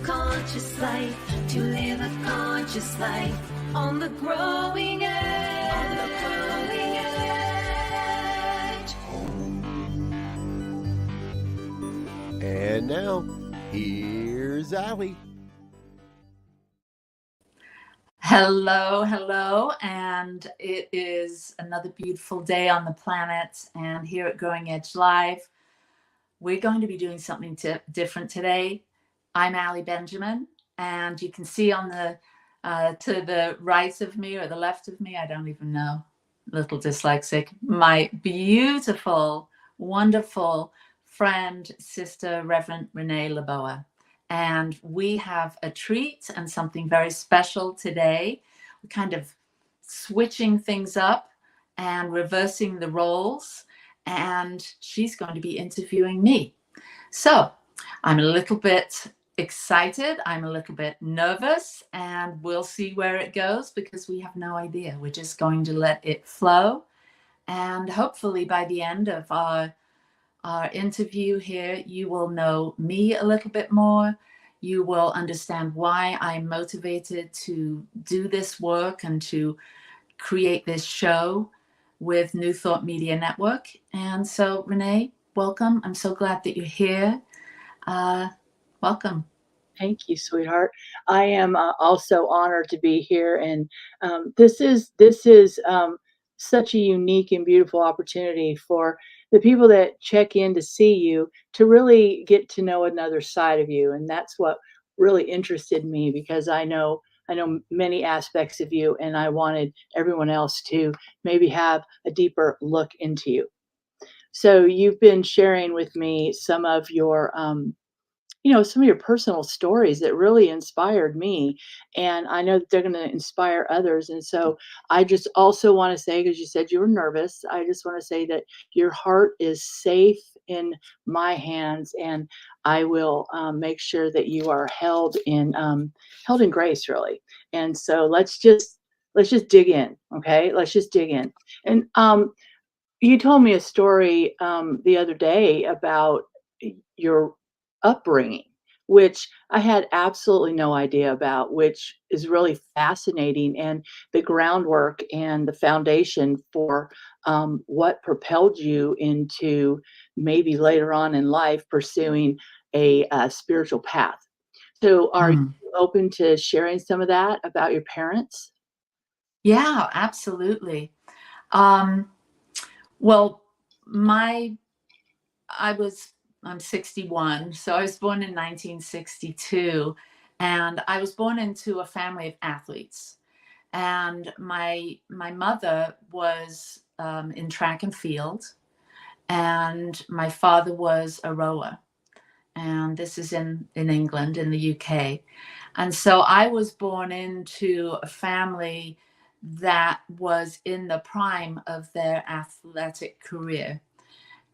conscious life, to live a conscious life on the growing edge. On the growing edge. And now, here's Allie. Hello, hello, and it is another beautiful day on the planet, and here at Growing Edge Live, we're going to be doing something different today. I'm Allie Benjamin, and you can see on the to the right of me or the left of me, I don't even know, a little dyslexic, my beautiful, wonderful friend, sister, Reverend Renee Laboa. And we have a treat and something very special today. We're kind of switching things up and reversing the roles. And she's going to be interviewing me. So I'm a little bit excited. I'm a little bit nervous, and we'll see where it goes because we have no idea. We're just going to let it flow. And hopefully by the end of our interview here, you will know me a little bit more. You will understand why I'm motivated to do this work and to create this show with New Thought Media Network. And so, Renee, welcome. I'm so glad that you're here. Welcome. Thank you, sweetheart. I am also honored to be here, and this is such a unique and beautiful opportunity for the people that check in to see you to really get to know another side of you, and that's what really interested me because I know many aspects of you, and I wanted everyone else to maybe have a deeper look into you. So you've been sharing with me some of your some of your personal stories that really inspired me. And I know that they're going to inspire others. And so I just also want to say, because you said you were nervous, I just want to say that your heart is safe in my hands, and I will make sure that you are held in grace, really. And so let's just dig in. Okay. Let's just dig in. And you told me a story the other day about your upbringing, which I had absolutely no idea about, which is really fascinating, and the groundwork and the foundation for what propelled you into maybe later on in life pursuing a spiritual path. So are you open to sharing some of that about your parents? Yeah, absolutely. Well, I'm 61, so I was born in 1962, and I was born into a family of athletes. And my mother was in track and field, and my father was a rower. And this is in England, in the UK. And so I was born into a family that was in the prime of their athletic career.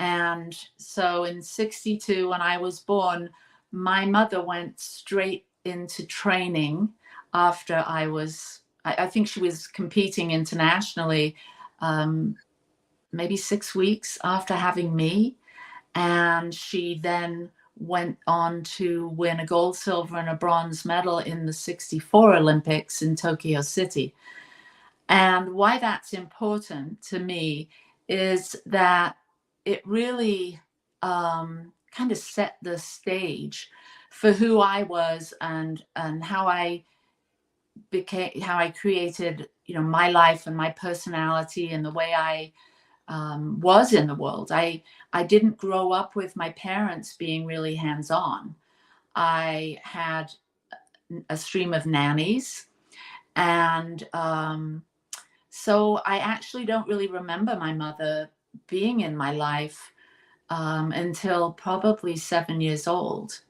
And so in 62, when I was born, my mother went straight into training after I think she was competing internationally, maybe 6 weeks after having me. And she then went on to win a gold, silver, and a bronze medal in the 64 Olympics in Tokyo City. And why that's important to me is that it really kind of set the stage for who I was and how I created, my life and my personality and the way I was in the world. I didn't grow up with my parents being really hands-on. I had a stream of nannies, and so I actually don't really remember my mother being in my life until probably 7 years old.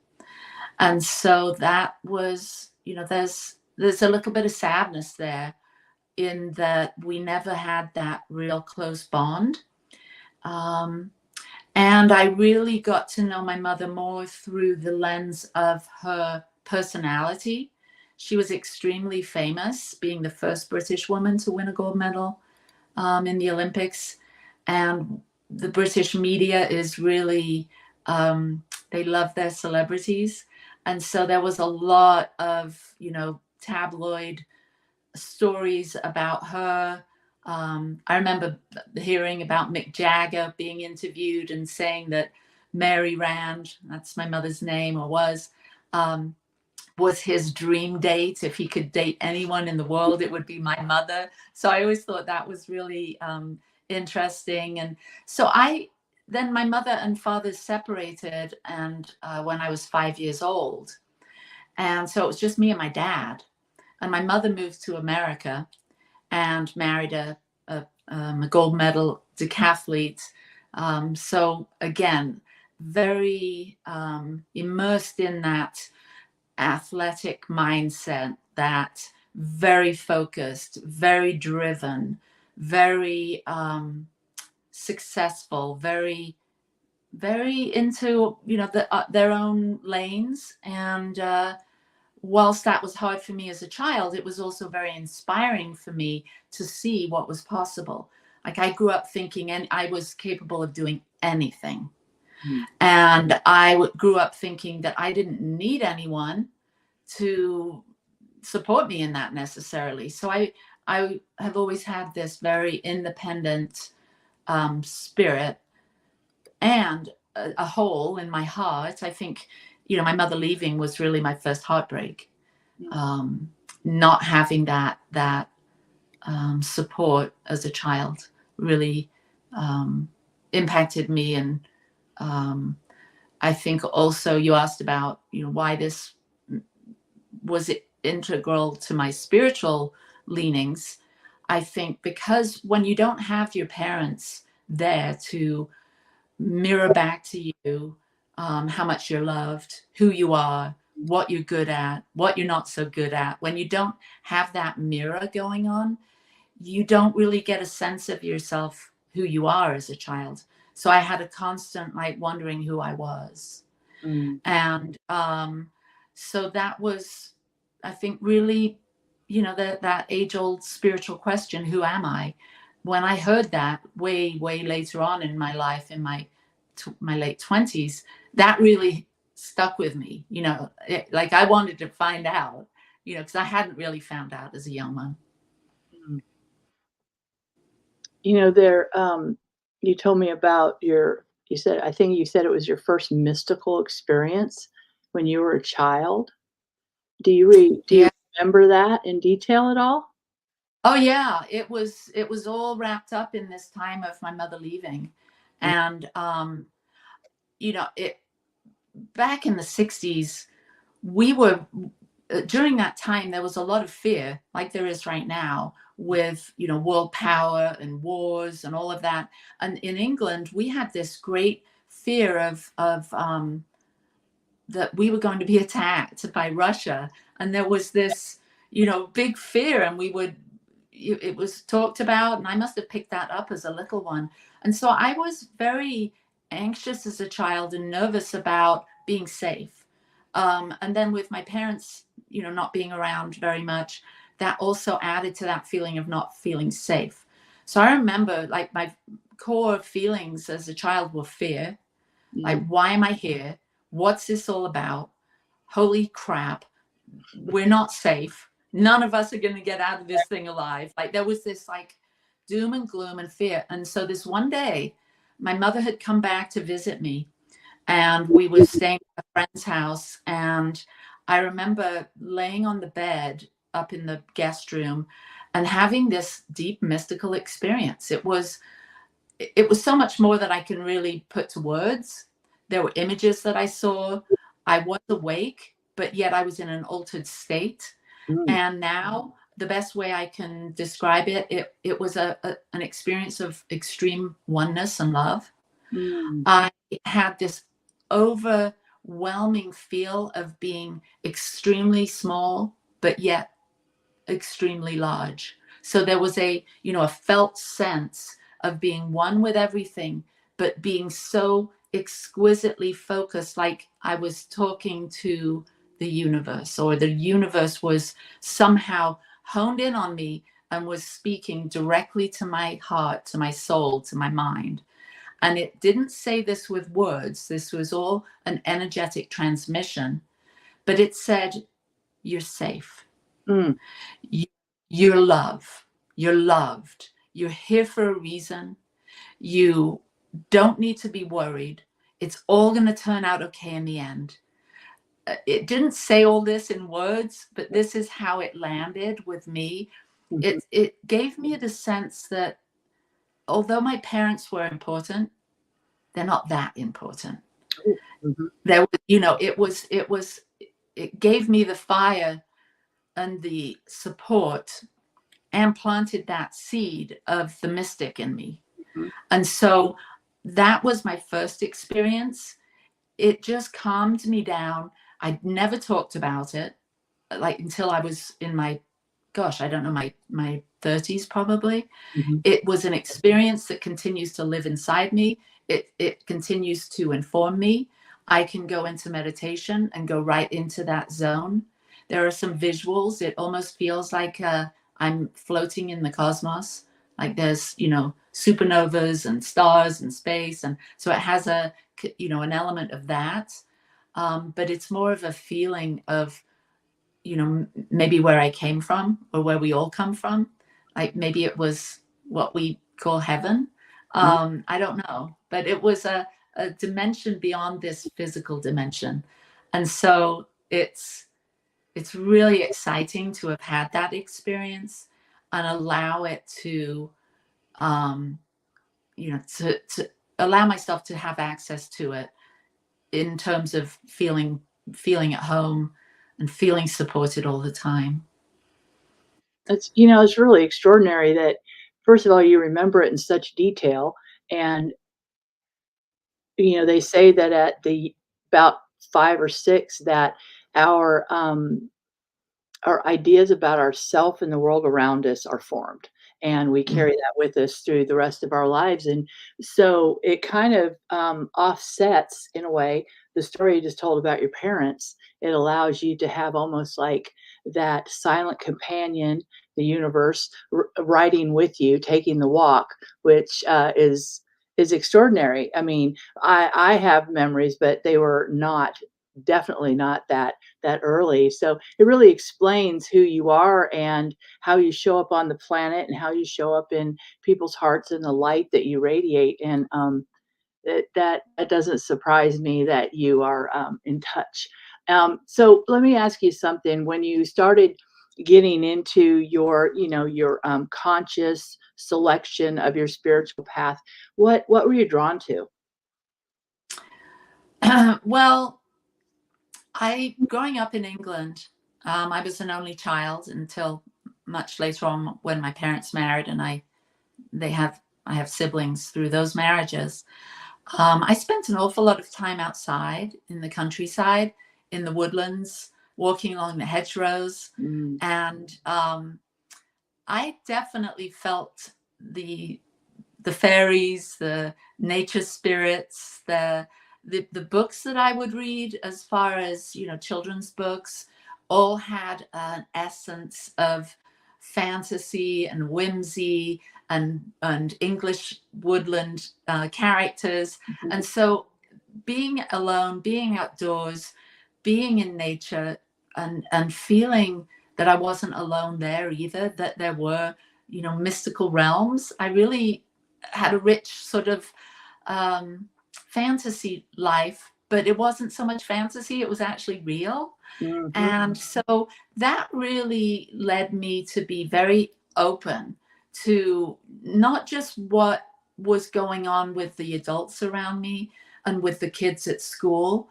And so that was, there's a little bit of sadness there in that we never had that real close bond. And I really got to know my mother more through the lens of her personality. She was extremely famous, being the first British woman to win a gold medal in the Olympics. And the British media is really, they love their celebrities. And so there was a lot of, tabloid stories about her. I remember hearing about Mick Jagger being interviewed and saying that Mary Rand, that's my mother's name, or was his dream date. If he could date anyone in the world, it would be my mother. So I always thought that was really interesting. And so then my mother and father separated, and when I was 5 years old. And so it was just me and my dad. And my mother moved to America and married a gold medal decathlete. So again, very immersed in that athletic mindset, that very focused, very driven, very successful, very into their own lanes. And whilst that was hard for me as a child, it was also very inspiring for me to see what was possible. Like, I grew up thinking and I was capable of doing anything. And I grew up thinking that I didn't need anyone to support me in that necessarily. So I have always had this very independent spirit, and a hole in my heart. I think, my mother leaving was really my first heartbreak. Not having that support as a child really impacted me. And I think also you asked about, why this was integral to my spiritual leanings. I think because when you don't have your parents there to mirror back to you how much you're loved, who you are, what you're good at, what you're not so good at, when you don't have that mirror going on, you don't really get a sense of yourself, who you are as a child. So I had a constant wondering who I was. And so that was, I think, really, that age-old spiritual question, who am I? When I heard that way later on in my life, in my late 20s, that really stuck with me. I wanted to find out, because I hadn't really found out as a young one. There, you told me about I think you said it was your first mystical experience when you were a child. Do you remember that in detail at all? Oh yeah, it was all wrapped up in this time of my mother leaving. And back in the 60s, we were during that time, there was a lot of fear, like there is right now, with world power and wars and all of that. And in England, we had this great fear of that we were going to be attacked by Russia, and there was this big fear, and it was talked about, and I must have picked that up as a little one. And so I was very anxious as a child and nervous about being safe. And then with my parents, not being around very much, that also added to that feeling of not feeling safe. So I remember my core feelings as a child were fear. Like, why am I here? What's this all about? Holy crap. We're not safe. None of us are going to get out of this thing alive. There was this doom and gloom and fear. And so this one day, my mother had come back to visit me, and we were staying at a friend's house. And I remember laying on the bed up in the guest room and having this deep mystical experience. It was so much more that I can really put to words. There were images that I saw. I was awake, but yet I was in an altered state. And now the best way I can describe it was an experience of extreme oneness and love. I had this overwhelming feel of being extremely small, but yet extremely large. So there was a felt sense of being one with everything, but being so exquisitely focused, like I was talking to the universe, or the universe was somehow honed in on me and was speaking directly to my heart, to my soul, to my mind. And it didn't say this with words. This was all an energetic transmission. but it said, you're safe. Mm. You're you're loved. You're here for a reason. You don't need to be worried. It's all going to turn out okay in the end. It didn't say all this in words, but this is how it landed with me. Mm-hmm. It gave me the sense that although my parents were important, they're not that important. Mm-hmm. There was, you know, it gave me the fire and the support and planted that seed of the mystic in me. Mm-hmm. And so that was my first experience. It just calmed me down. I'd never talked about it, like until I was in my, gosh, I don't know, my 30s probably. Mm-hmm. It was an experience that continues to live inside me. It continues to inform me. I can go into meditation and go right into that zone. There are some visuals. It almost feels like I'm floating in the cosmos. Like there's, you know, supernovas and stars and space. And so it has a, you know, an element of that. But it's more of a feeling of, you know, maybe where I came from or where we all come from. Like maybe it was what we call heaven. I don't know, but it was a dimension beyond this physical dimension. And so it's really exciting to have had that experience and allow it to, you know, to allow myself to have access to it in terms of feeling at home and feeling supported all the time. It's, you know, it's really extraordinary that, first of all, you remember it in such detail. And, you know, they say that at the about 5 or 6 that our our ideas about ourself and the world around us are formed, and we Mm. carry that with us through the rest of our lives. And so it kind of offsets, in a way, the story you just told about your parents. It allows you to have almost like that silent companion, the universe, riding with you, taking the walk, which is extraordinary. I mean, I have memories, but they were not, definitely not that early. So it really explains who you are and how you show up on the planet and how you show up in people's hearts and the light that you radiate. And that doesn't surprise me that you are in touch. So let me ask you something. When you started getting into your, you know, your conscious selection of your spiritual path, what were you drawn to? Well, growing up in England, I was an only child until much later on when my parents married, and I have siblings through those marriages. I spent an awful lot of time outside in the countryside, in the woodlands, walking along the hedgerows, Mm. and I definitely felt the fairies, the nature spirits, the books that I would read, as far as, you know, children's books, all had an essence of fantasy and whimsy and English woodland characters. Mhm. And so being alone, being outdoors, being in nature, and feeling that I wasn't alone there either, that there were, you know, mystical realms. I really had a rich sort of fantasy life, but it wasn't so much fantasy, it was actually real. Mhm. And so that really led me to be very open to not just what was going on with the adults around me and with the kids at school,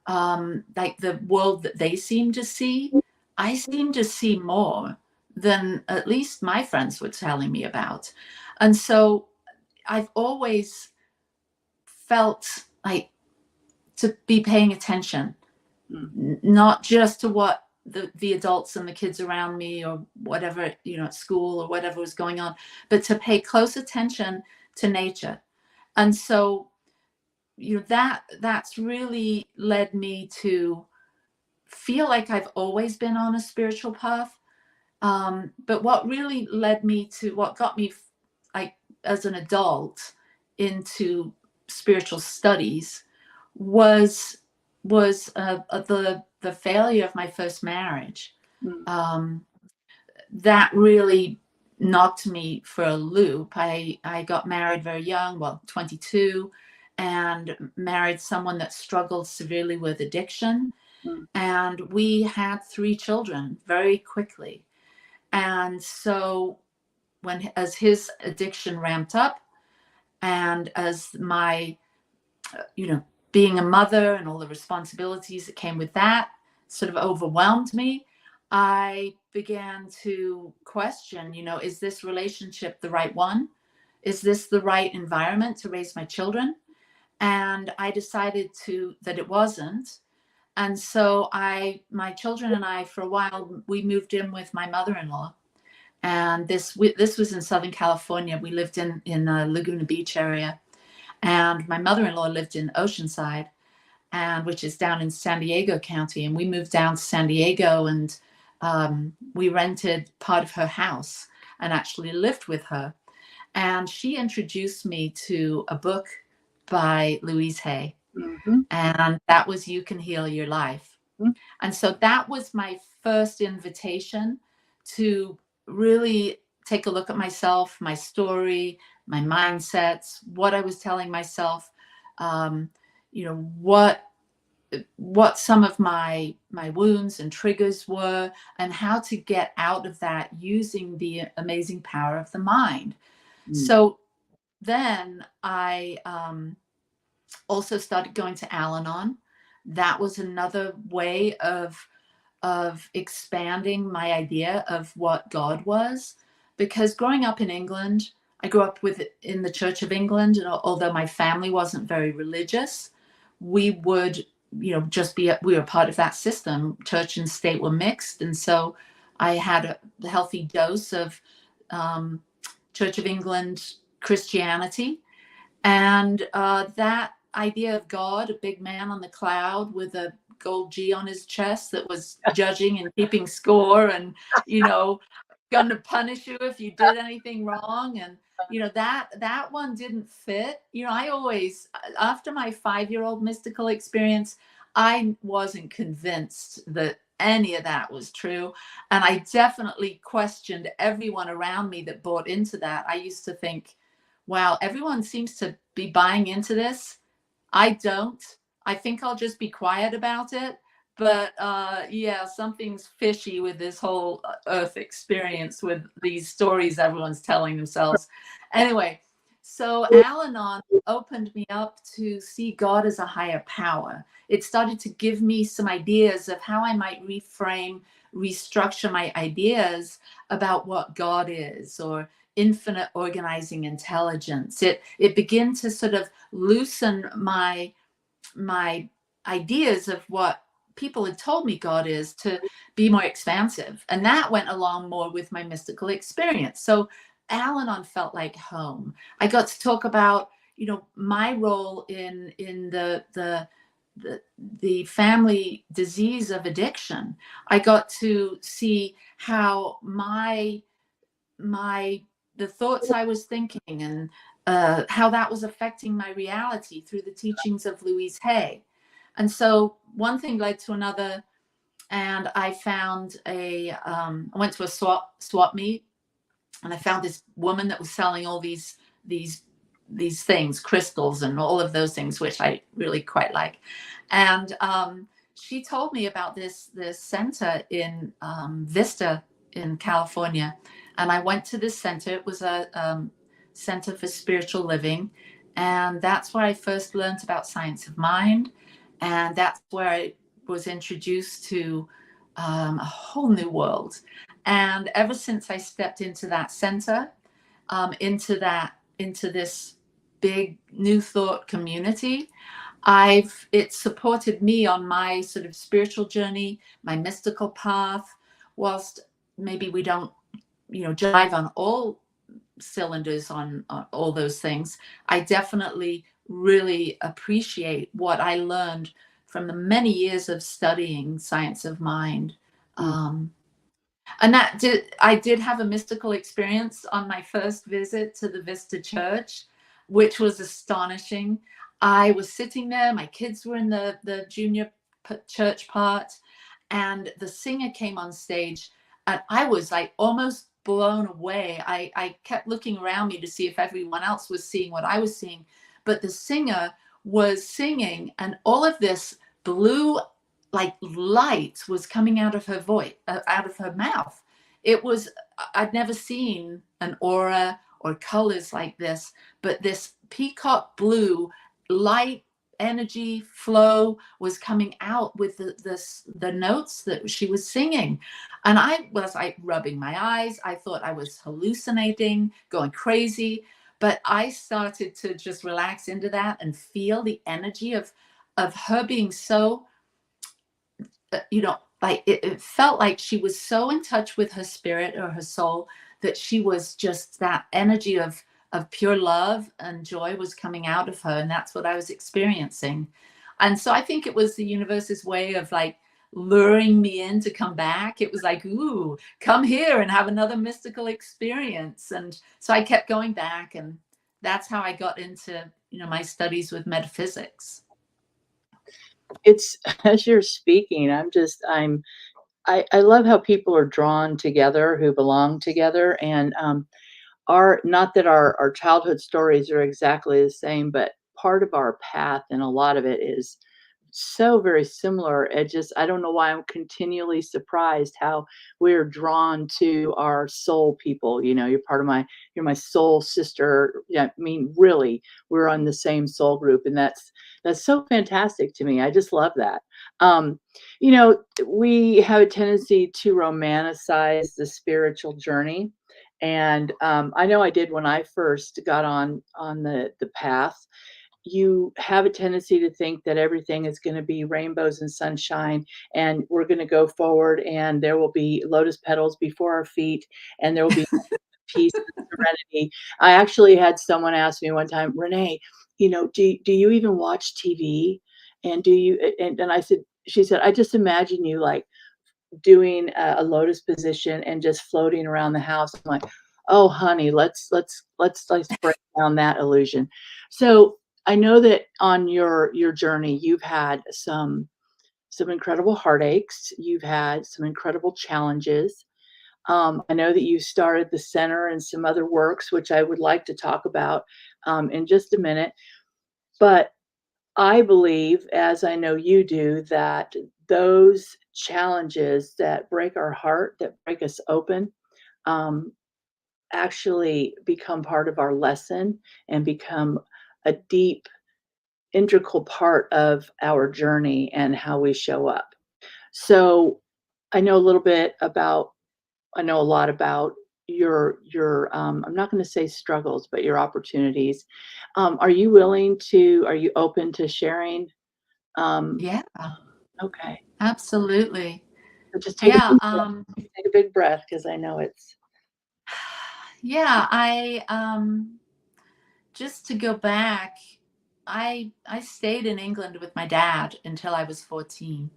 like the world that they seem to see. I seem to see more than at least my friends were telling me about. And so I've always felt like to be paying attention, Mm. not just to what the adults and the kids around me or whatever, you know, at school or whatever was going on, but to pay close attention to nature. And so, you know, that's really led me to feel like I've always been on a spiritual path. But what really led me to what got me, like, as an adult into spiritual studies was the the failure of my first marriage, Mm. that really knocked me for a loop. I got married very young, well, 22, and married someone that struggled severely with addiction. Mm. And we had 3 children very quickly. And so as his addiction ramped up, and as my, being a mother and all the responsibilities that came with that sort of overwhelmed me, I began to question, is this relationship the right one? Is this the right environment to raise my children? And I decided that it wasn't. And so my children and I, for a while, we moved in with my mother-in-law. And this was in Southern California. We lived in the Laguna Beach area. And my mother-in-law lived in Oceanside, which is down in San Diego County. And we moved down to San Diego, and we rented part of her house and actually lived with her. And she introduced me to a book by Louise Hay. Mm-hmm. And that was You Can Heal Your Life. Mm-hmm. And so that was my first invitation to really take a look at myself, my story, my mindsets, what I was telling myself, what some of my wounds and triggers were, and how to get out of that using the amazing power of the mind. So then I also started going to Al-Anon. That was another way of expanding my idea of what God was, because growing up in England, I grew up in the Church of England, and although my family wasn't very religious, we would we were part of that system. Church and state were mixed, and so I had a healthy dose of Church of England Christianity, and that idea of God, a big man on the cloud with a gold G on his chest that was judging and keeping score, and going to punish you if you did anything wrong. And that one didn't fit. I always, after my 5-year-old mystical experience, I wasn't convinced that any of that was true, and I definitely questioned everyone around me that bought into that. I used to think, wow, everyone seems to be buying into this. I don't. I think I'll just be quiet about it. But yeah, something's fishy with this whole Earth experience, with these stories everyone's telling themselves. Anyway, so Al-Anon opened me up to see God as a higher power. It started to give me some ideas of how I might reframe, restructure my ideas about what God is, or infinite organizing intelligence. It began to sort of loosen my ideas of what people had told me God is, to be more expansive. And that went along more with my mystical experience. So Al-Anon felt like home. I got to talk about, my role in the family disease of addiction. I got to see how the thoughts I was thinking, and how that was affecting my reality through the teachings of Louise Hay. And so one thing led to another, and I found I went to a swap meet, and I found this woman that was selling all these things, crystals and all of those things, which I really quite like. And she told me about this center in Vista in California. And I went to this center. It was a center for spiritual living. And that's where I first learned about science of mind. And that's where I was introduced to a whole new world. And ever since I stepped into that center, into this big new thought community, it supported me on my sort of spiritual journey, my mystical path. Whilst maybe we don't, jive on all cylinders on all those things, I definitely really appreciate what I learned from the many years of studying science of mind. And I did have a mystical experience on my first visit to the Vista Church, which was astonishing. I was sitting there, my kids were in the junior church part, And the singer came on stage, and I was like almost blown away. I kept looking around me to see if everyone else was seeing what I was seeing, but the singer was singing, and all of this blue like light was coming out of her voice, out of her mouth. It was, I'd never seen an aura or colors like this, but this peacock blue light energy flow was coming out with the notes that she was singing. And I was like rubbing my eyes. I thought I was hallucinating, going crazy, but I started to just relax into that and feel the energy of her being so, like it felt like she was so in touch with her spirit or her soul, that she was just, that energy of pure love and joy was coming out of her. And that's what I was experiencing. And so I think it was the universe's way of like luring me in to come back. It was like, ooh, come here and have another mystical experience. And so I kept going back, and that's how I got into, my studies with metaphysics. It's as you're speaking, I love how people are drawn together who belong together. And not that our childhood stories are exactly the same, but part of our path and a lot of it is so very similar. I don't know why I'm continually surprised how we're drawn to our soul people. You're my soul sister. Yeah, I mean, really, we're on the same soul group, and that's so fantastic to me. I just love that. Um, we have a tendency to romanticize the spiritual journey. And I know I did when I first got on the path. You have a tendency to think that everything is going to be rainbows and sunshine, and we're going to go forward, and there will be lotus petals before our feet, and there will be peace and serenity. I actually had someone ask me one time, Renee, do you even watch TV? And do you, and she said, I just imagine you like doing a lotus position and just floating around the house. I'm like, oh, honey, let's break down that illusion. So I know that on your journey, you've had some incredible heartaches. You've had some incredible challenges. I know that you started the center and some other works, which I would like to talk about in just a minute. But I believe, as I know you do, that those challenges that break our heart, that break us open, actually become part of our lesson and become a deep, integral part of our journey and how we show up. So I know a lot about your I'm not going to say struggles, but your opportunities. Are you open to sharing? Um, Yeah, okay. absolutely. So just Yeah. take a big breath, because I know it's. Yeah, just to go back, I stayed in England with my dad until I was 14.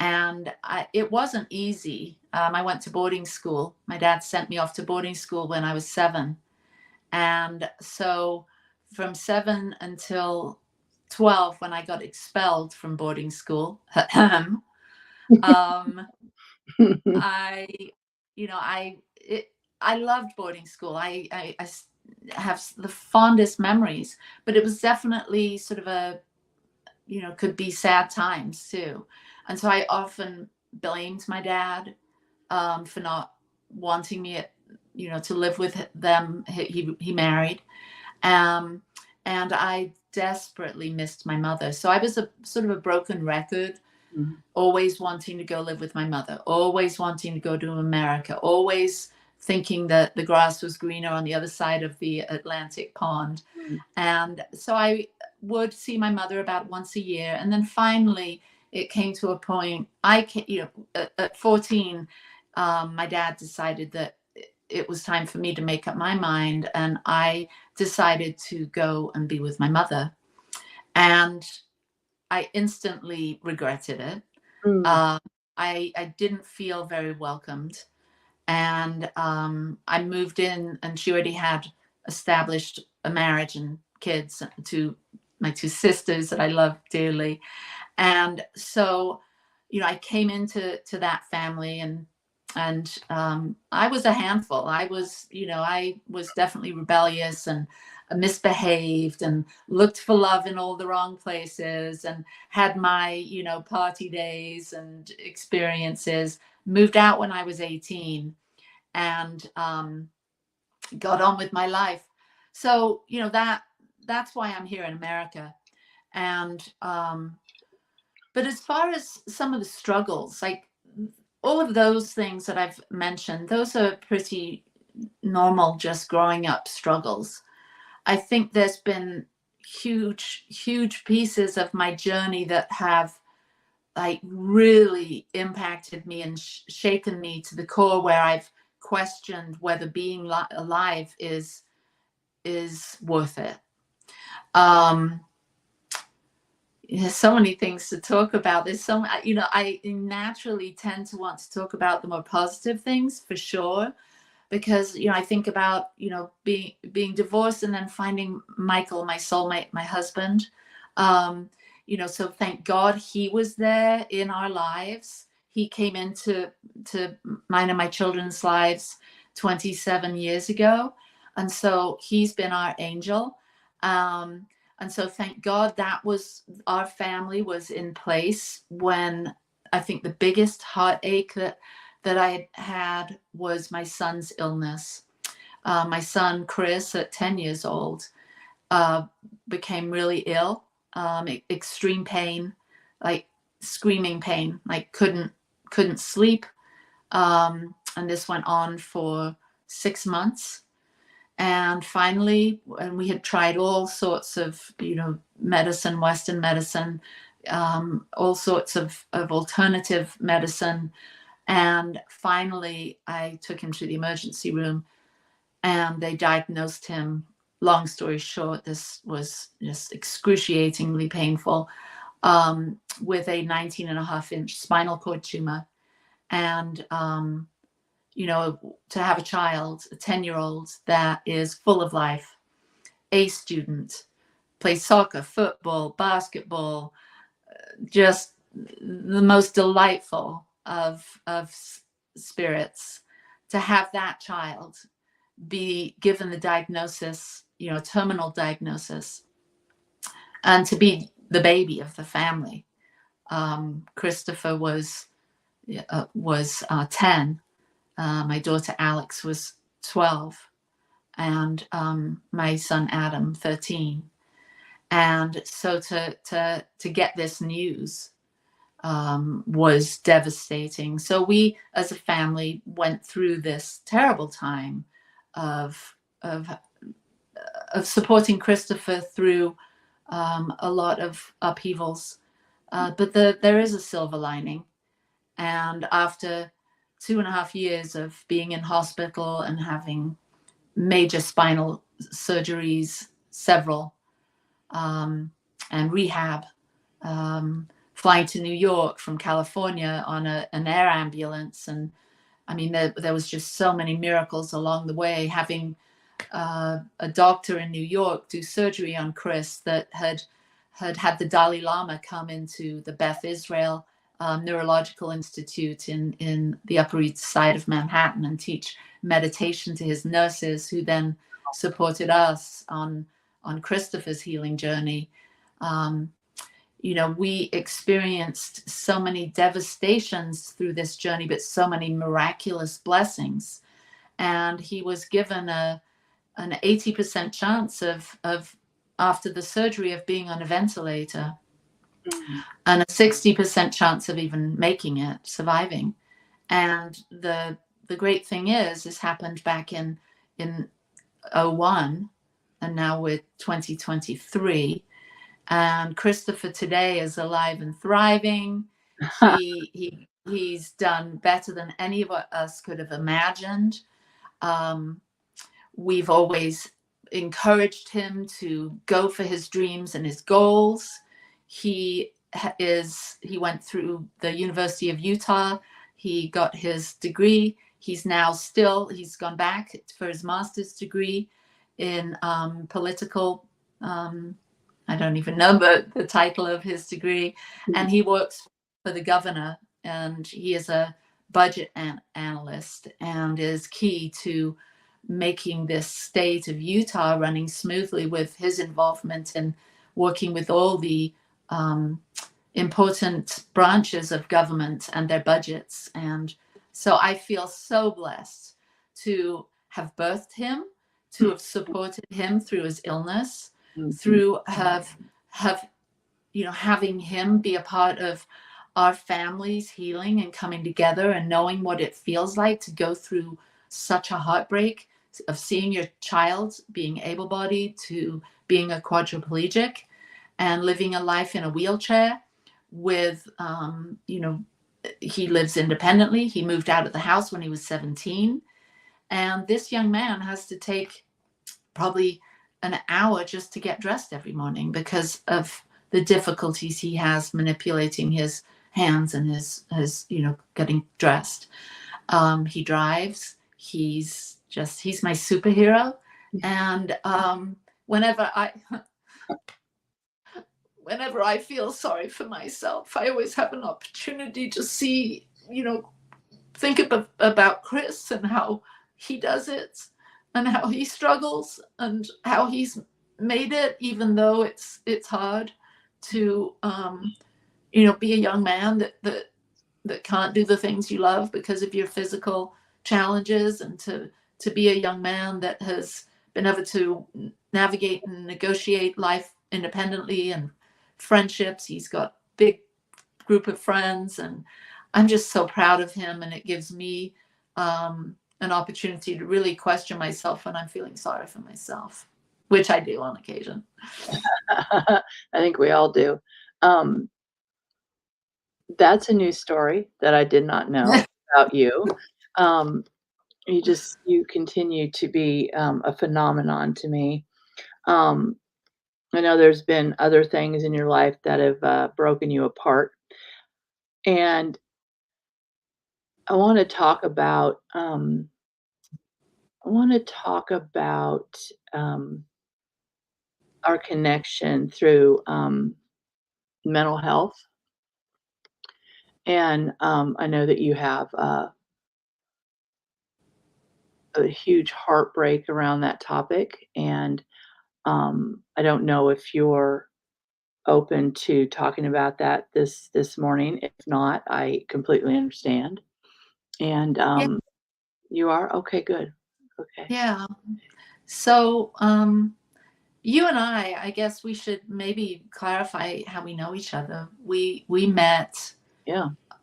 And it wasn't easy. I went to boarding school. My dad sent me off to boarding school when I was 7. And so from 7 until 12, when I got expelled from boarding school, um, I, I loved boarding school. I have the fondest memories, but it was definitely sort of could be sad times too. And so I often blamed my dad for not wanting me, to live with them. He married, um, and I desperately missed my mother. So I was a sort of a broken record, Mhm. always wanting to go live with my mother, always wanting to go to America, always thinking that the grass was greener on the other side of the Atlantic pond. Mhm. And so I would see my mother about once a year. And then finally, it came to a point, at 14, my dad decided that it was time for me to make up my mind. And I decided to go and be with my mother. And I instantly regretted it. Mm. Uh, I didn't feel very welcomed. And I moved in, and she already had established a marriage and kids to my 2 sisters that I love dearly. And so I came into that family, and I was a handful. I was definitely rebellious and misbehaved and looked for love in all the wrong places and had my, party days and experiences. Moved out when I was 18 and got on with my life. So, that's why I'm here in America. And but as far as some of the struggles, like all of those things that I've mentioned, those are pretty normal, just growing up struggles. I think there's been huge pieces of my journey that have like really impacted me and shaken me to the core, where I've questioned whether being alive is worth it. There's so many things to talk about. There's so, I naturally tend to want to talk about the more positive things, for sure, because I think about being divorced and then finding Michael, my soulmate, my husband. So thank God he was there in our lives. He came into mine and my children's lives 27 years ago, and so he's been our angel. And so thank God that was, our family was in place when I think the biggest heartache that I had was my son's illness. My son, Chris, at 10 years old, became really ill, extreme pain, like screaming pain, like couldn't sleep. And this went on for 6 months. And finally, and we had tried all sorts of, medicine, Western medicine, all sorts of alternative medicine. And finally, I took him to the emergency room and they diagnosed him. Long story short, this was just excruciatingly painful, with a 19.5-inch spinal cord tumor. And, to have a child, a 10-year-old that is full of life, A student, plays soccer, football, basketball, just the most delightful of spirits, to have that child be given the diagnosis, terminal diagnosis, and to be the baby of the family. Christopher was 10. My daughter Alex was 12, and my son Adam 13. And so to get this news was devastating. So we, as a family, went through this terrible time of supporting Christopher through a lot of upheavals. But there is a silver lining. And after 2.5 years of being in hospital and having major spinal surgeries, several, and rehab, flying to New York from California on an air ambulance. And I mean, there was just so many miracles along the way, having a doctor in New York do surgery on Chris that had the Dalai Lama come into the Beth Israel Neurological Institute in the Upper East Side of Manhattan and teach meditation to his nurses, who then supported us on Christopher's healing journey. We experienced so many devastations through this journey, but so many miraculous blessings. And he was given an 80% chance of after the surgery of being on a ventilator, and a 60% chance of even making it, surviving. And the great thing is, this happened back in 2001, and now we're 2023. And Christopher today is alive and thriving. He's done better than any of us could have imagined. We've always encouraged him to go for his dreams and his goals. He went through the University of Utah. He got his degree. He's gone back for his master's degree in political, I don't even know the title of his degree. And he works for the governor, and he is a budget analyst and is key to making this state of Utah running smoothly with his involvement in working with all the important branches of government and their budgets. And so I feel so blessed to have birthed him, to have supported him through his illness, through having him be a part of our family's healing and coming together and knowing what it feels like to go through such a heartbreak of seeing your child being able-bodied to being a quadriplegic and living a life in a wheelchair with, he lives independently. He moved out of the house when he was 17. And this young man has to take probably an hour just to get dressed every morning because of the difficulties he has manipulating his hands and his getting dressed. He drives. He's my superhero. And whenever I feel sorry for myself, I always have an opportunity to see, think about Chris and how he does it and how he struggles and how he's made it, even though it's hard to, be a young man that can't do the things you love because of your physical challenges, and to be a young man that has been able to navigate and negotiate life independently and friendships. He's got a big group of friends, and I'm just so proud of him. And it gives me an opportunity to really question myself when I'm feeling sorry for myself, which I do on occasion. I think we all do. That's a new story that I did not know about you. You continue to be a phenomenon to me. I know there's been other things in your life that have broken you apart. And I want to talk about our connection through mental health. And I know that you have a huge heartbreak around that topic. And I don't know if you're open to talking about that this morning. If not, I completely understand. And you are? Okay, good. Okay. Yeah. So you and I guess we should maybe clarify how we know each other. We met,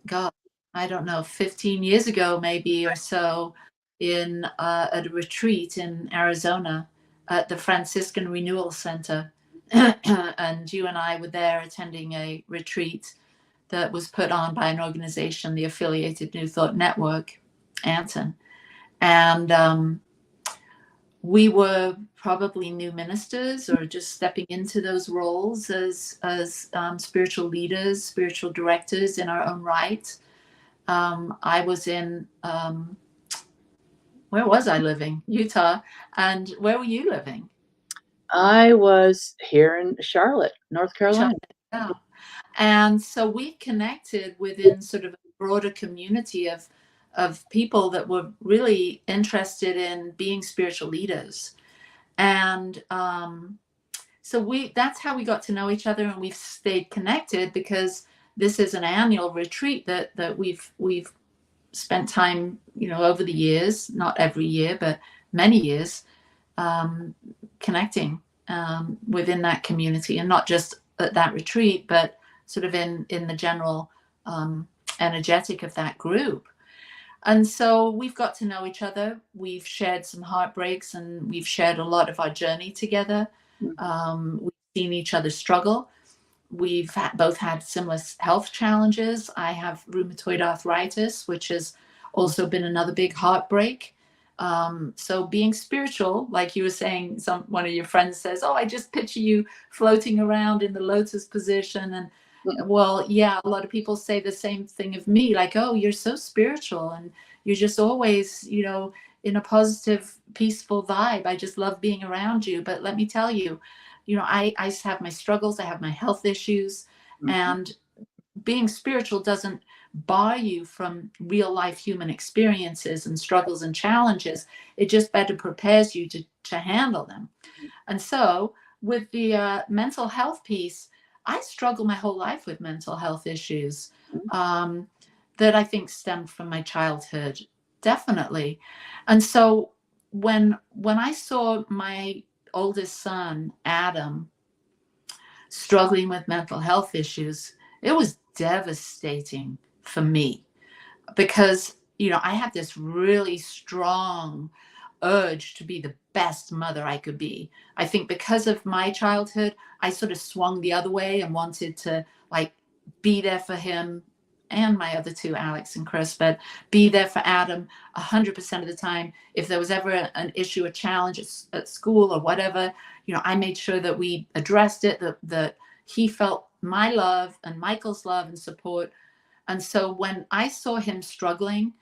God, I don't know, 15 years ago maybe or so in at a retreat in Arizona at the Franciscan Renewal Center. And you and I were there attending a retreat that was put on by an organization, the Affiliated New Thought Network, Anton. And we were probably new ministers or just stepping into those roles as spiritual leaders, spiritual directors in our own right. I was in, where was I living? Utah. And where were you living? I was here in Charlotte, North Carolina. Yeah. And so we connected within sort of a broader community of people that were really interested in being spiritual leaders. And so that's how we got to know each other, and we've stayed connected because this is an annual retreat that we've spent time, over the years, not every year, but many years, connecting within that community, and not just at that retreat, but sort of in the general energetic of that group. And so we've got to know each other. We've shared some heartbreaks, and we've shared a lot of our journey together. We've seen each other struggle. We've both had similar health challenges. I have rheumatoid arthritis, which has also been another big heartbreak. So being spiritual, like you were saying, one of your friends says, "Oh, I just picture you floating around in the lotus position." And well, yeah, a lot of people say the same thing of me, like, "Oh, you're so spiritual and you're just always, in a positive, peaceful vibe. I just love being around you." But let me tell you, I have my struggles. I have my health issues. And being spiritual doesn't bar you from real life human experiences and struggles and challenges. It just better prepares you to handle them. And so with the mental health piece, I struggled my whole life with mental health issues that I think stemmed from my childhood, definitely. And so when I saw my oldest son, Adam, struggling with mental health issues, it was devastating for me because, you know, I had this really strong urge to be the best mother I could be. I think because of my childhood, I sort of swung the other way and wanted to like be there for him and my other two, Alex and Chris, but be there for Adam 100% of the time. If there was ever an issue, a challenge at school or whatever, you know, I made sure that we addressed it, that he felt my love and Michael's love and support. And so when I saw him struggling,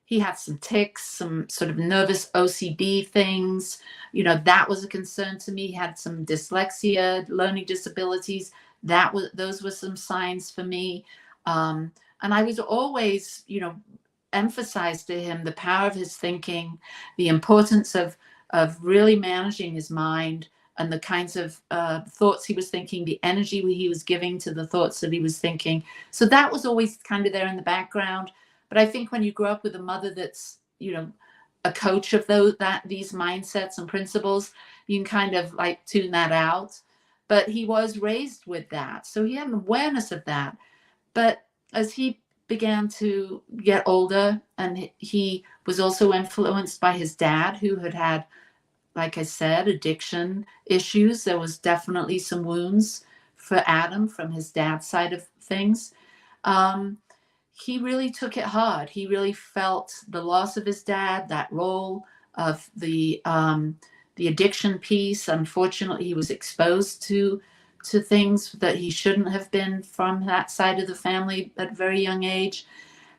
he had some tics, some sort of nervous OCD things. You know, that was a concern to me. He had some dyslexia, learning disabilities. Those were some signs for me. And I was always, you know, emphasize to him the power of his thinking, the importance of really managing his mind and the kinds of thoughts he was thinking, the energy he was giving to the thoughts that he was thinking. So that was always kind of there in the background. But I think when you grow up with a mother that's, you know, a coach of these mindsets and principles, you can kind of like tune that out. But he was raised with that. So he had an awareness of that. But as he began to get older, and he was also influenced by his dad, who had, like I said, addiction issues. There was definitely some wounds for Adam from his dad's side of things. He really took it hard. He really felt the loss of his dad, that role of the addiction piece. Unfortunately, he was exposed to things that he shouldn't have been from that side of the family at a very young age.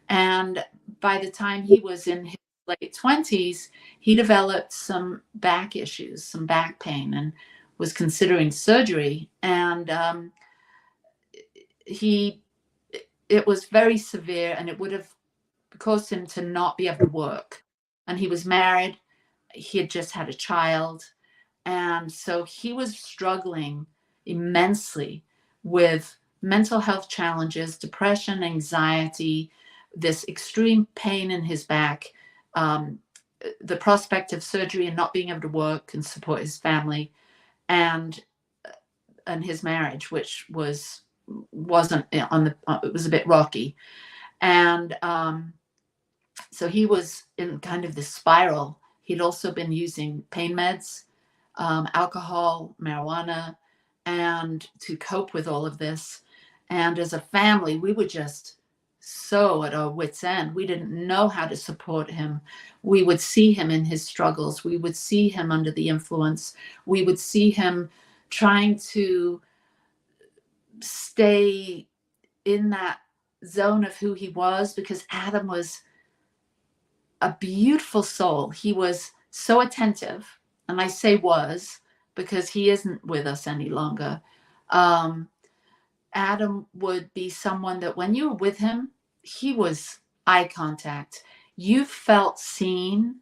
And by the time he was in his late 20s, he developed some back issues, some back pain, and was considering surgery. And it was very severe, and it would have caused him to not be able to work. And he was married. He had just had a child. And so he was struggling immensely with mental health challenges, depression, anxiety, this extreme pain in his back, the prospect of surgery and not being able to work and support his family, and his marriage, which wasn't on the, it was a bit rocky. And so he was in kind of this spiral. He'd also been using pain meds, alcohol, marijuana, and to cope with all of this. And as a family, we were just so at our wits' end. We didn't know how to support him. We would see him in his struggles. We would see him under the influence. We would see him trying to stay in that zone of who he was, because Adam was a beautiful soul. He was so attentive, and I say was because he isn't with us any longer. Adam would be someone that when you were with him, he was eye contact. You felt seen,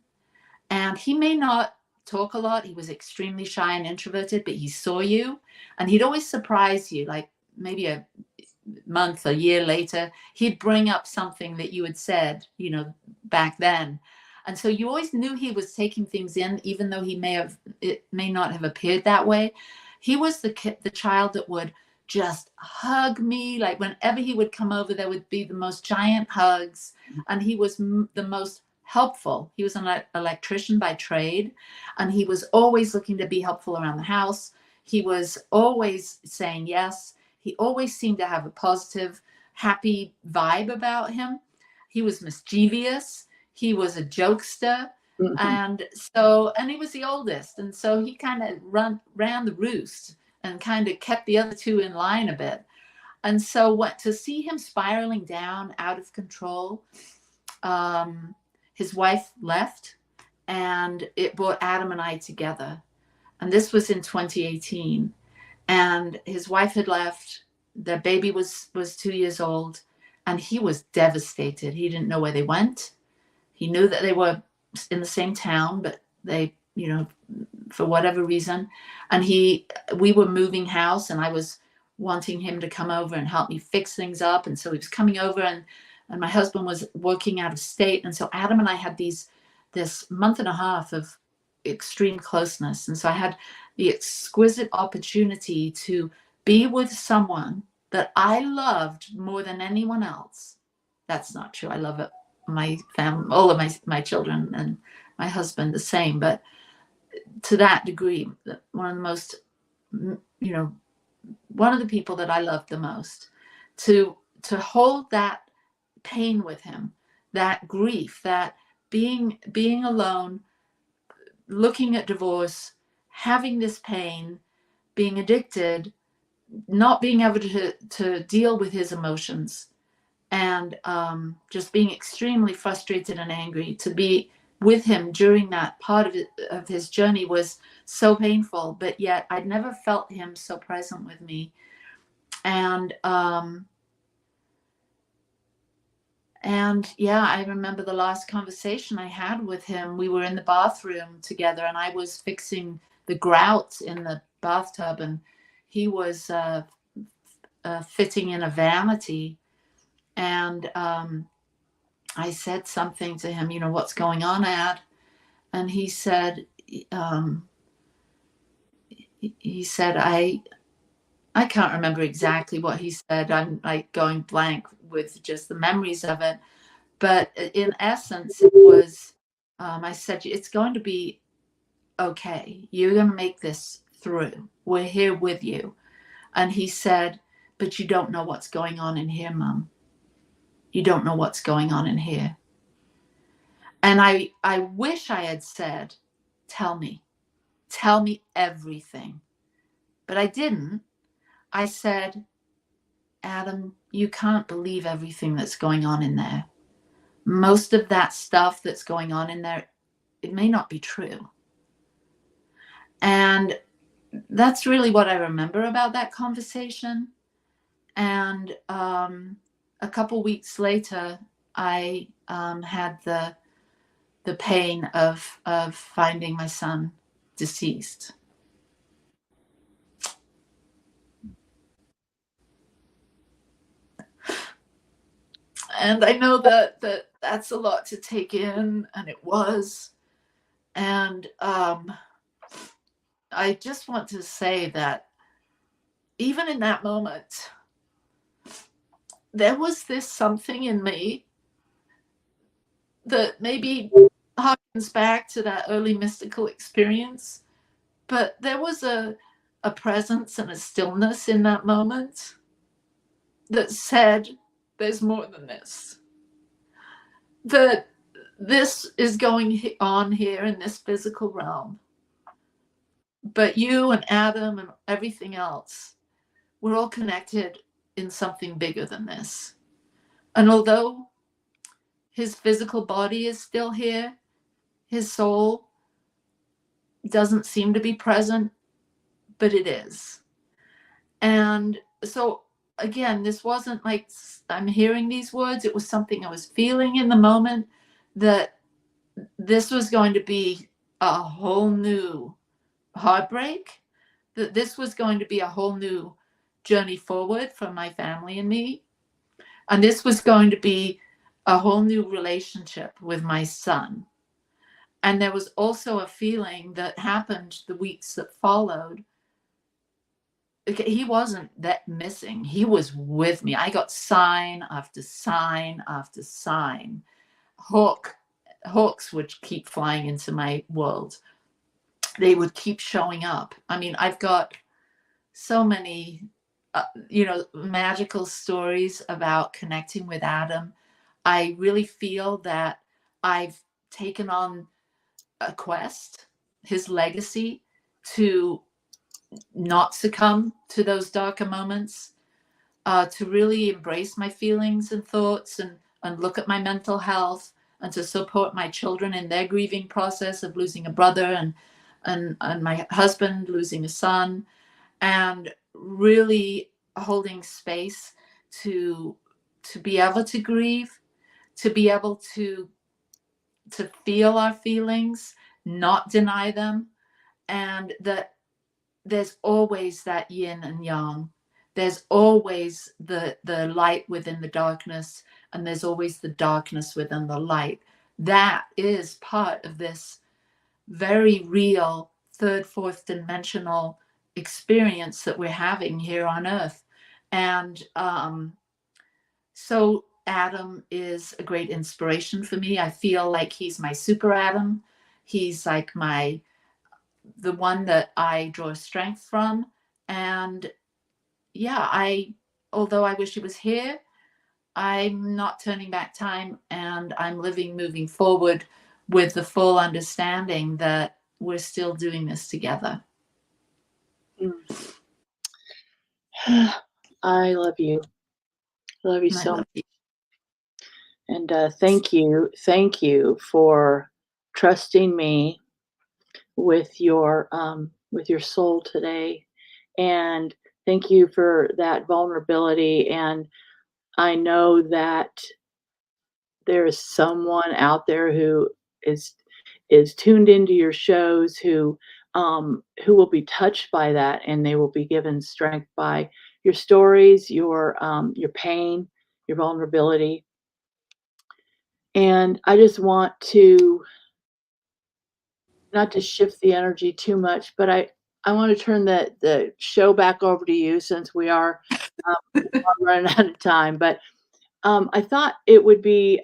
and he may not talk a lot. He was extremely shy and introverted, but he saw you, and he'd always surprise you. Like maybe a month, a year later, he'd bring up something that you had said, you know, back then. And so you always knew he was taking things in, even though it may not have appeared that way. He was the child that would just hug me. Like whenever he would come over, there would be the most giant hugs, and he was the most helpful. He was an electrician by trade, and he was always looking to be helpful around the house. He was always saying yes. He always seemed to have a positive, happy vibe about him. He was mischievous. He was a jokester. And he was the oldest. And so he kind of ran the roost and kind of kept the other two in line a bit. And so to see him spiraling down out of control, his wife left, and it brought Adam and I together. And this was in 2018. And his wife had left. their baby was 2 years old, and he was devastated. He didn't know where they went. He knew that they were in the same town, but they, for whatever reason, and we were moving house, and I was wanting him to come over and help me fix things up. And so he was coming over, and my husband was working out of state. And so Adam and I had this month and a half of extreme closeness. And so I had the exquisite opportunity to be with someone that I loved more than anyone else. That's not true. I love it. My family, all of my children and my husband the same, but to that degree, one of the most, one of the people that I loved the most, to hold that pain with him, that grief, that being alone, looking at divorce, having this pain, being addicted, not being able to deal with his emotions, and just being extremely frustrated and angry. To be with him during that part of his journey was so painful, but yet I'd never felt him so present with me. And yeah, I remember the last conversation I had with him. We were in the bathroom together, and I was fixing the grout in the bathtub, and he was fitting in a vanity. And I said something to him, what's going on, Ad? And he said, I can't remember exactly what he said. I'm like going blank with just the memories of it. But in essence, it was, I said, it's going to be okay. You're going to make this through. We're here with you. And he said, but you don't know what's going on in here, Mom. You don't know what's going on in here. And I wish I had said, tell me everything. But I didn't. I said, Adam, you can't believe everything that's going on in there. Most of that stuff that's going on in there, it may not be true. And that's really what I remember about that conversation. And a couple weeks later, I had the pain of finding my son deceased. And I know that that's a lot to take in, and it was. And I just want to say that even in that moment, there was this something in me that maybe harkens back to that early mystical experience, but there was a presence and a stillness in that moment that said, there's more than this. That this is going on here in this physical realm. But you and Adam and everything else, we're all connected in something bigger than this. And although his physical body is still here, his soul doesn't seem to be present, but it is. And so again, this wasn't like I'm hearing these words. It was something I was feeling in the moment, that this was going to be a whole new heartbreak, that this was going to be a whole new journey forward for my family and me. And this was going to be a whole new relationship with my son. And there was also a feeling that happened the weeks that followed. He wasn't that missing. He was with me. I got sign after sign after sign. Hawks would keep flying into my world. They would keep showing up. I mean, I've got so many, magical stories about connecting with Adam. I really feel that I've taken on a quest, his legacy, to not succumb to those darker moments, to really embrace my feelings and thoughts, and look at my mental health, and to support my children in their grieving process of losing a brother, and my husband losing a son, and really holding space to be able to grieve, to be able to feel our feelings, not deny them, and that there's always that yin and yang. There's always the light within the darkness, and there's always the darkness within the light. That is part of this very real third, fourth dimensional experience that we're having here on Earth. And so Adam is a great inspiration for me. I feel like he's my super Adam. He's like the one that I draw strength from. And yeah, although I wish he was here, I'm not turning back time, and I'm moving forward with the full understanding that we're still doing this together. I love you. I love you so much. And thank you for trusting me with your soul today. And thank you for that vulnerability. And I know that there is someone out there who is tuned into your shows who will be touched by that, and they will be given strength by your stories, your pain, your vulnerability. And I just want to not to shift the energy too much, but I want to turn the show back over to you, since we are running out of time. But I thought it would be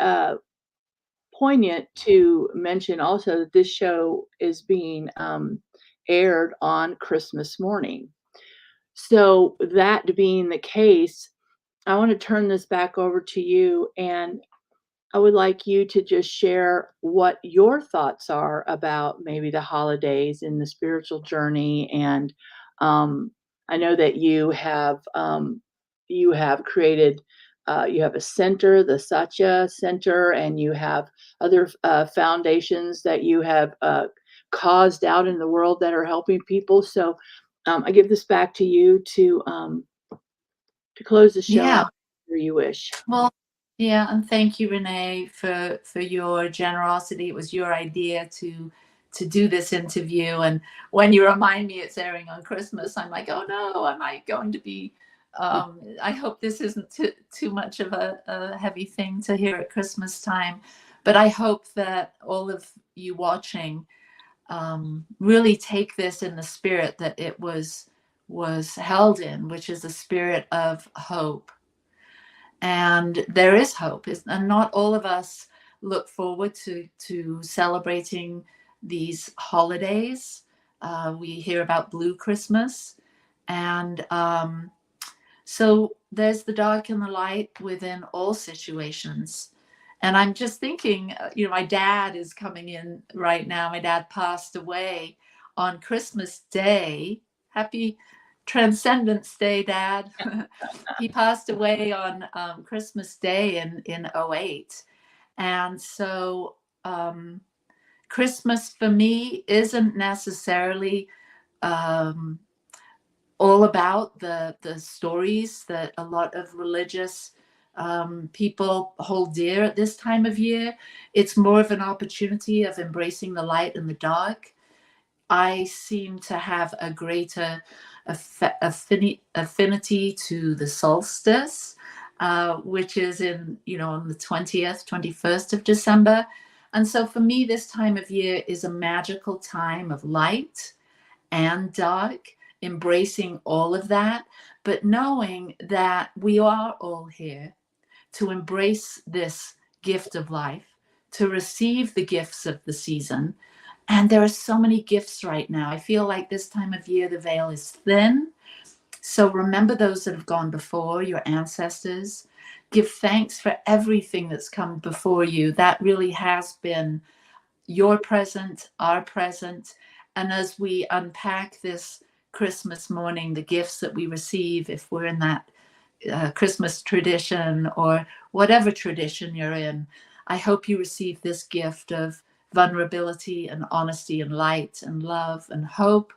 poignant to mention also that this show is being aired on Christmas morning. So that being the case, I want to turn this back over to you, and I would like you to just share what your thoughts are about maybe the holidays and the spiritual journey. And I know that you have created, you have a center, the thesatyacenter, and you have other foundations that you have caused out in the world that are helping people. So I give this back to you to close the show out where you wish. Well, yeah, and thank you, Renee, for your generosity. It was your idea to do this interview, and when you remind me it's airing on Christmas, I'm like, oh no, am I going to be? I hope this isn't too much of a heavy thing to hear at Christmas time, but I hope that all of you watching really take this in the spirit that it was held in, which is the spirit of hope. And there is hope, and not all of us look forward to celebrating these holidays. We hear about Blue Christmas, and so there's the dark and the light within all situations. And I'm just thinking, my dad is coming in right now. My dad passed away on Christmas Day. Happy Transcendence Day, Dad. He passed away on Christmas Day in 2008. And so Christmas for me isn't necessarily all about the stories that a lot of religious people hold dear at this time of year. It's more of an opportunity of embracing the light and the dark. I seem to have a greater affinity to the solstice, which is on the 20th, 21st of December. And so for me, this time of year is a magical time of light and dark, embracing all of that, but knowing that we are all here to embrace this gift of life, to receive the gifts of the season. And there are so many gifts right now. I feel like this time of year, the veil is thin. So remember those that have gone before, your ancestors. Give thanks for everything that's come before you. That really has been your present, our present. And as we unpack this Christmas morning, the gifts that we receive, if we're in that Christmas tradition or whatever tradition you're in, I hope you receive this gift of vulnerability and honesty and light and love and hope.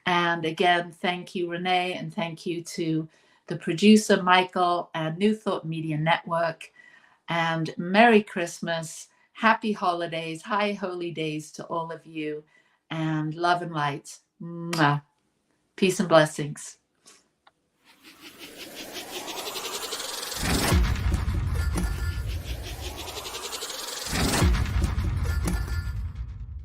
And again, thank you, Renee, and thank you to the producer, Michael, and New Thought Media Network. And Merry Christmas, Happy Holidays, High Holy Days to all of you, and love and light. Mwah. Peace and blessings.